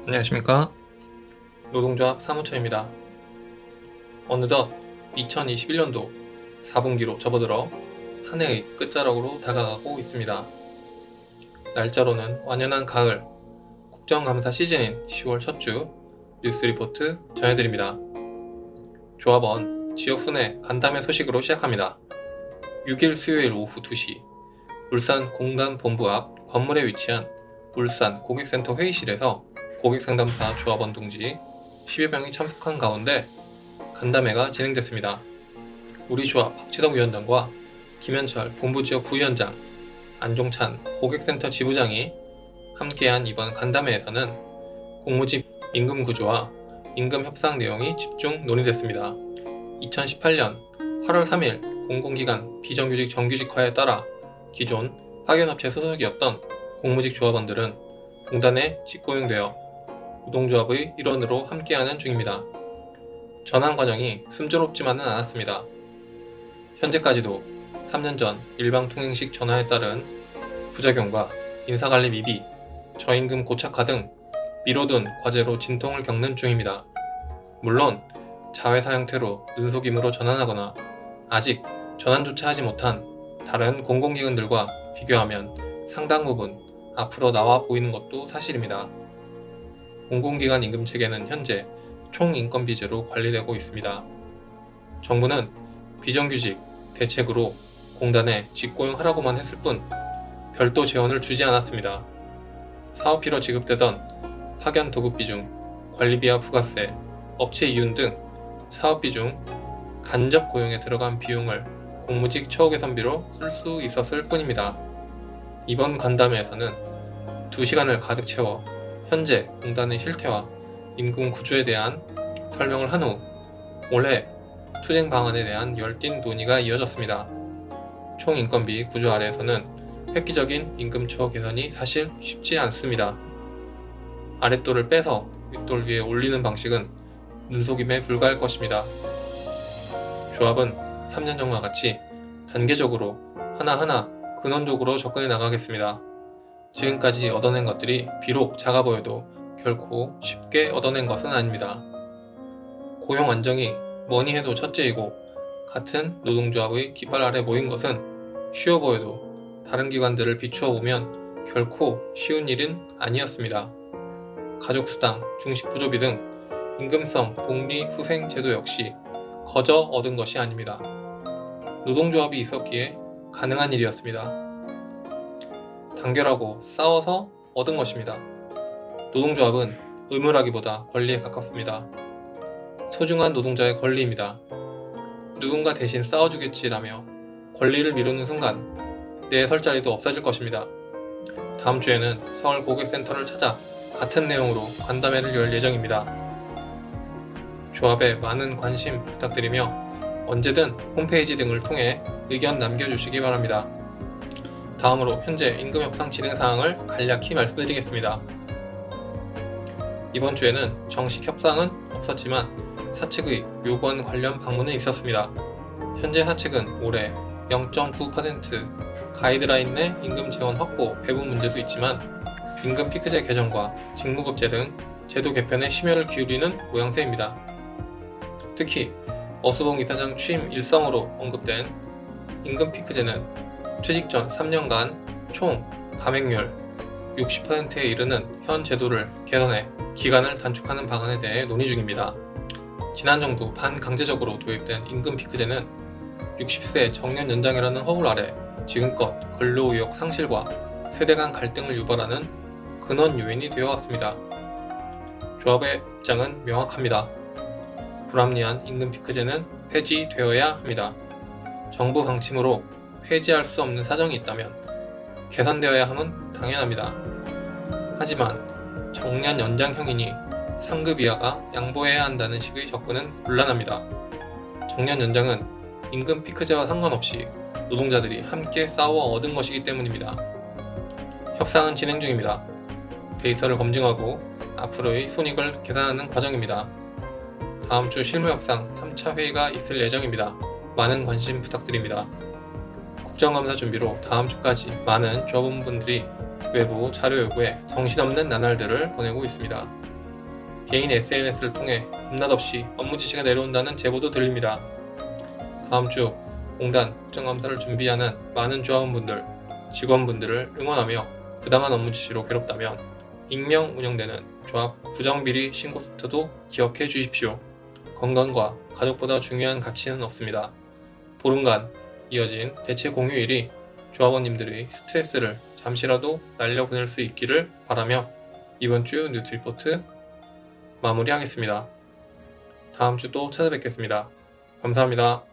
안녕하십니까. 노동조합 사무처입니다. 어느덧 2021년도 4분기로 접어들어 한 해의 끝자락으로 다가가고 있습니다. 날짜로는 완연한 가을, 국정감사 시즌인 10월 첫 주 뉴스 리포트 전해드립니다. 조합원 지역순회 간담회 소식으로 시작합니다. 6일 수요일 오후 2시 울산 공단 본부 앞 건물에 위치한 울산 고객센터 회의실에서 고객상담사 조합원 동지 10여 명이 참석한 가운데 간담회가 진행됐습니다. 우리 조합 박지덕 위원장과 김현철 본부지역 부위원장, 안종찬 고객센터 지부장이 함께한 이번 간담회에서는 공무집 임금 구조와 임금 협상 내용이 집중 논의됐습니다. 2018년 8월 3일 공공기관 비정규직 정규직화에 따라 기존 파견업체 소속이었던 공무직 조합원들은 공단에 직고용되어 노동조합의 일원으로 함께하는 중입니다. 전환 과정이 순조롭지만은 않았습니다. 현재까지도 3년 전 일방통행식 전환에 따른 부작용과 인사관리 미비, 저임금 고착화 등 미뤄둔 과제로 진통을 겪는 중입니다. 물론 자회사 형태로 눈속임으로 전환하거나 아직 전환조차 하지 못한 다른 공공기관들과 비교하면 상당 부분 앞으로 나와 보이는 것도 사실입니다. 공공기관 임금체계는 현재 총인건비제로 관리되고 있습니다. 정부는 비정규직 대책으로 공단에 직고용하라고만 했을 뿐 별도 재원을 주지 않았습니다. 사업비로 지급되던 파견 도급비 중 관리비와 부가세, 업체 이윤 등 사업비 중 간접 고용에 들어간 비용을 공무직 처우 개선비로 쓸 수 있었을 뿐입니다. 이번 간담회에서는 2시간을 가득 채워 현재 공단의 실태와 임금 구조에 대한 설명을 한 후 올해 투쟁 방안에 대한 열띤 논의가 이어졌습니다. 총인건비 구조 아래에서는 획기적인 임금 처우 개선이 사실 쉽지 않습니다. 아랫돌을 빼서 윗돌 위에 올리는 방식은 눈속임에 불과할 것입니다. 조합은 3년 전과 같이 단계적으로 하나하나 근원적으로 접근해 나가겠습니다. 지금까지 얻어낸 것들이 비록 작아 보여도 결코 쉽게 얻어낸 것은 아닙니다. 고용 안정이 뭐니 해도 첫째이고 같은 노동조합의 깃발 아래 모인 것은 쉬워 보여도 다른 기관들을 비추어 보면 결코 쉬운 일은 아니었습니다. 가족수당, 중식부조비 등 임금성 복리 후생 제도 역시 거저 얻은 것이 아닙니다. 노동조합이 있었기에 가능한 일이었습니다. 단결하고 싸워서 얻은 것입니다. 노동조합은 의무라기보다 권리에 가깝습니다. 소중한 노동자의 권리입니다. 누군가 대신 싸워주겠지라며 권리를 미루는 순간 내 설 자리도 없어질 것입니다. 다음 주에는 서울 고객센터를 찾아 같은 내용으로 간담회를 열 예정입니다. 조합에 많은 관심 부탁드리며 언제든 홈페이지 등을 통해 의견 남겨주시기 바랍니다. 다음으로 현재 임금 협상 진행 사항을 간략히 말씀드리겠습니다. 이번 주에는 정식 협상은 없었지만 사측의 요구안 관련 방문은 있었습니다. 현재 사측은 올해 0.9% 가이드라인 내 임금 재원 확보 배분 문제도 있지만 임금 피크제 개정과 직무급제 등 제도 개편에 심혈을 기울이는 모양새입니다. 특히 어수봉 이사장 취임 일성으로 언급된 임금 피크제는 퇴직 전 3년간 총 감액률 60%에 이르는 현 제도를 개선해 기간을 단축하는 방안에 대해 논의 중입니다. 지난 정부 반강제적으로 도입된 임금 피크제는 60세 정년 연장이라는 허울 아래 지금껏 근로의욕 상실과 세대 간 갈등을 유발하는 근원 요인이 되어왔습니다. 조합의 입장은 명확합니다. 불합리한 임금 피크제는 폐지되어야 합니다. 정부 방침으로 폐지할 수 없는 사정이 있다면 개선되어야 함은 당연합니다. 하지만 정년 연장형이니 상급 이하가 양보해야 한다는 식의 접근은 곤란합니다. 정년 연장은 임금 피크제와 상관없이 노동자들이 함께 싸워 얻은 것이기 때문입니다. 협상은 진행 중입니다. 데이터를 검증하고 앞으로의 손익을 계산하는 과정입니다. 다음 주 실무협상 3차 회의가 있을 예정입니다. 많은 관심 부탁드립니다. 국정감사 준비로 다음 주까지 많은 조합원분들이 외부 자료 요구에 정신없는 나날들을 보내고 있습니다. 개인 SNS를 통해 밤낮없이 업무 지시가 내려온다는 제보도 들립니다. 다음 주 공단 국정감사를 준비하는 많은 조합원분들, 직원분들을 응원하며 부당한 업무 지시로 괴롭다면 익명 운영되는 조합 부정비리 신고부터도 기억해 주십시오. 건강과 가족보다 중요한 가치는 없습니다. 보름간 이어진 대체 공휴일이 조합원님들의 스트레스를 잠시라도 날려보낼 수 있기를 바라며 이번 주 뉴스 리포트 마무리하겠습니다. 다음 주 또 찾아뵙겠습니다. 감사합니다.